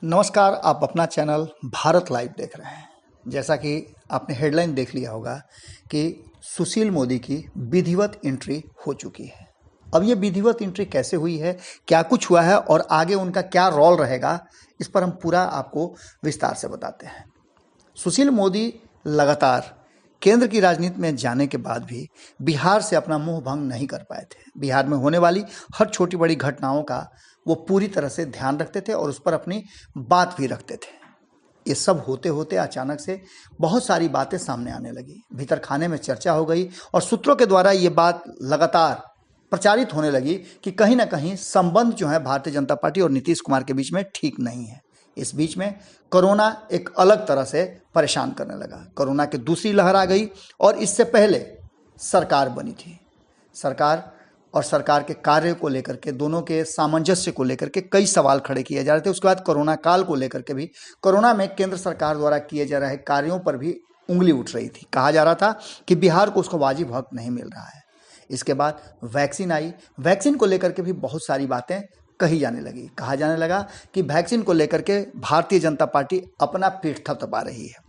नमस्कार। आप अपना चैनल भारत लाइव देख रहे हैं। जैसा कि आपने हेडलाइन देख लिया होगा कि सुशील मोदी की विधिवत एंट्री हो चुकी है। अब ये विधिवत एंट्री कैसे हुई है, क्या कुछ हुआ है और आगे उनका क्या रोल रहेगा, इस पर हम पूरा आपको विस्तार से बताते हैं। सुशील मोदी लगातार केंद्र की राजनीति में जाने के बाद भी बिहार से अपना मुंह भंग नहीं कर पाए थे। बिहार में होने वाली हर छोटी बड़ी घटनाओं का वो पूरी तरह से ध्यान रखते थे और उस पर अपनी बात भी रखते थे। ये सब होते होते अचानक से बहुत सारी बातें सामने आने लगी, भीतर खाने में चर्चा हो गई और सूत्रों के द्वारा ये बात लगातार प्रचारित होने लगी कि कहीं ना कहीं संबंध जो है भारतीय जनता पार्टी और नीतीश कुमार के बीच में ठीक नहीं है। इस बीच में कोरोना एक अलग तरह से परेशान करने लगा। कोरोना की दूसरी लहर आ गई और इससे पहले सरकार बनी थी। सरकार और सरकार के कार्य को लेकर के, दोनों के सामंजस्य को लेकर के कई सवाल खड़े किए जा रहे थे। उसके बाद कोरोना काल को लेकर के भी, कोरोना में केंद्र सरकार द्वारा किए जा रहे कार्यों पर भी उंगली उठ रही थी। कहा जा रहा था कि बिहार को उसका वाजिब हक नहीं मिल रहा है। इसके बाद वैक्सीन आई। वैक्सीन को लेकर के भी बहुत सारी बातें कही जाने लगी। कहा जाने लगा कि वैक्सीन को लेकर के भारतीय जनता पार्टी अपना पीठ थपथपा रही है।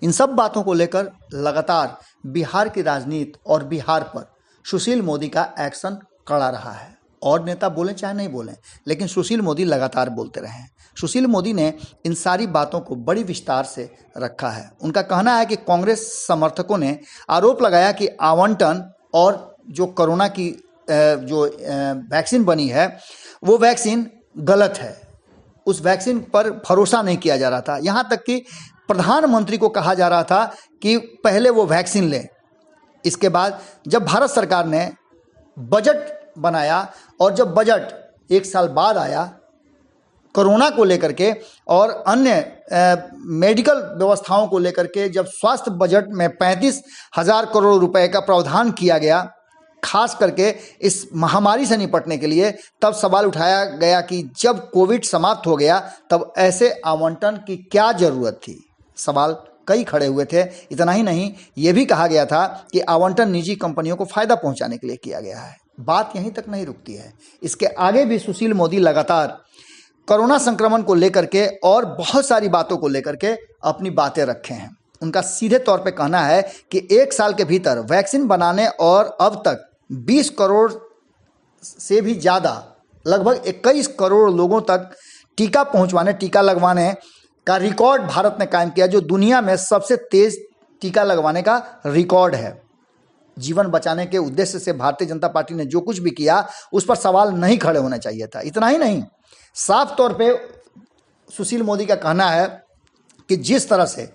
इन सब बातों को लेकर लगातार बिहार की राजनीति और बिहार पर सुशील मोदी का एक्शन कड़ा रहा है। और नेता बोलें चाहे नहीं बोलें, लेकिन सुशील मोदी लगातार बोलते रहे हैं। सुशील मोदी ने इन सारी बातों को बड़ी विस्तार से रखा है। उनका कहना है कि कांग्रेस समर्थकों ने आरोप लगाया कि आवंटन और जो कोरोना की जो वैक्सीन बनी है वो वैक्सीन गलत है। उस वैक्सीन पर भरोसा नहीं किया जा रहा था। यहाँ तक कि प्रधानमंत्री को कहा जा रहा था कि पहले वो वैक्सीन लें। इसके बाद जब भारत सरकार ने बजट बनाया और जब बजट एक साल बाद आया कोरोना को लेकर के और अन्य मेडिकल व्यवस्थाओं को लेकर के, जब स्वास्थ्य बजट में 35,000 करोड़ रुपए का प्रावधान किया गया खास करके इस महामारी से निपटने के लिए, तब सवाल उठाया गया कि जब कोविड समाप्त हो गया तब ऐसे आवंटन की क्या जरूरत थी। सवाल कई खड़े हुए थे। इतना ही नहीं, ये भी कहा गया था कि आवंटन निजी कंपनियों को फायदा पहुंचाने के लिए किया गया है। बात यहीं तक नहीं रुकती है। इसके आगे भी सुशील मोदी लगातार कोरोना संक्रमण को लेकर के और बहुत सारी बातों को लेकर के अपनी बातें रखे हैं। उनका सीधे तौर पे कहना है कि एक साल के भीतर वैक्सीन बनाने और अब तक 20 करोड़ से भी ज़्यादा, लगभग 21 करोड़ लोगों तक टीका पहुंचवाने, टीका लगवाने का रिकॉर्ड भारत ने कायम किया, जो दुनिया में सबसे तेज टीका लगवाने का रिकॉर्ड है। जीवन बचाने के उद्देश्य से भारतीय जनता पार्टी ने जो कुछ भी किया उस पर सवाल नहीं खड़े होना चाहिए था। इतना ही नहीं, साफ तौर पे सुशील मोदी का कहना है कि जिस तरह से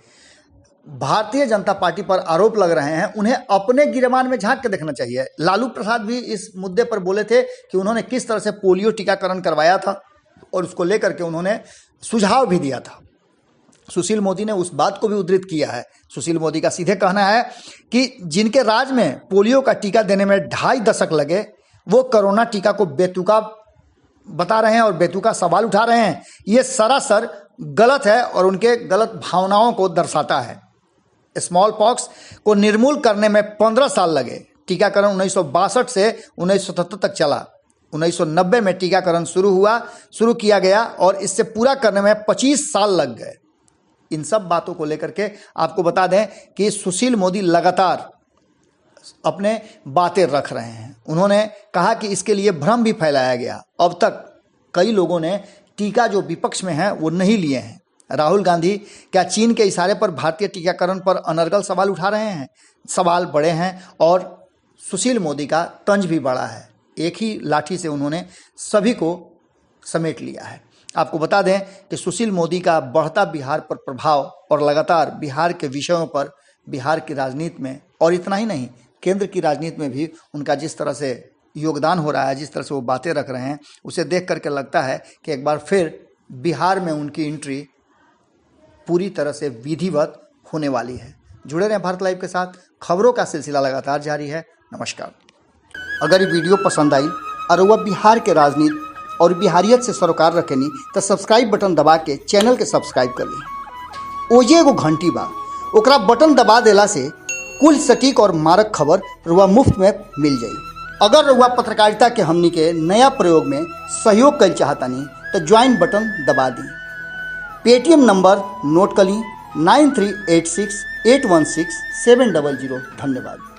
भारतीय जनता पार्टी पर आरोप लग रहे हैं उन्हें अपने गिरबान में झांक के देखना चाहिए। लालू प्रसाद भी इस मुद्दे पर बोले थे कि उन्होंने किस तरह से पोलियो टीकाकरण करवाया था और उसको लेकर के उन्होंने सुझाव भी दिया था। सुशील मोदी ने उस बात को भी उद्धृत किया है। सुशील मोदी का सीधे कहना है कि जिनके राज में पोलियो का टीका देने में 2.5 दशक लगे वो कोरोना टीका को बेतुका बता रहे हैं और बेतुका सवाल उठा रहे हैं। ये सरासर गलत है और उनके गलत भावनाओं को दर्शाता है। स्मॉल पॉक्स को निर्मूल करने में 15 साल लगे। टीकाकरण 1962 से 1977 तक चला। 1990 में टीकाकरण शुरू किया गया और इससे पूरा करने में 25 साल लग गए। इन सब बातों को लेकर के आपको बता दें कि सुशील मोदी लगातार अपने बातें रख रहे हैं। उन्होंने कहा कि इसके लिए भ्रम भी फैलाया गया। अब तक कई लोगों ने टीका जो विपक्ष में है वो नहीं लिए हैं। राहुल गांधी क्या चीन के इशारे पर भारतीय टीकाकरण पर अनर्गल सवाल उठा रहे हैं? सवाल बड़े हैं और सुशील मोदी का तंज भी बड़ा है। एक ही लाठी से उन्होंने सभी को समेट लिया है। आपको बता दें कि सुशील मोदी का बढ़ता बिहार पर प्रभाव और लगातार बिहार के विषयों पर, बिहार की राजनीति में, और इतना ही नहीं केंद्र की राजनीति में भी उनका जिस तरह से योगदान हो रहा है, जिस तरह से वो बातें रख रहे हैं, उसे देख करके लगता है कि एक बार फिर बिहार में उनकी एंट्री पूरी तरह से विधिवत होने वाली है। जुड़े रहें भारत लाइव के साथ। खबरों का सिलसिला लगातार जारी है। नमस्कार। अगर ये वीडियो पसंद आई और वह बिहार के राजनीति और बिहारियत से सरोकार रखेनी तो सब्सक्राइब बटन दबा के चैनल के सब्सक्राइब कर ली। ओजे एगो घंटी बा, ओकरा बटन दबा देला से कुल सटीक और मारक खबर रुआ मुफ्त में मिल जाई। अगर रुआ पत्रकारिता के हमनी के नया प्रयोग में सहयोग कर चाहतानी तो ज्वाइन बटन दबा दी। पेटीएम नंबर नोट कर ली 9386816700। धन्यवाद।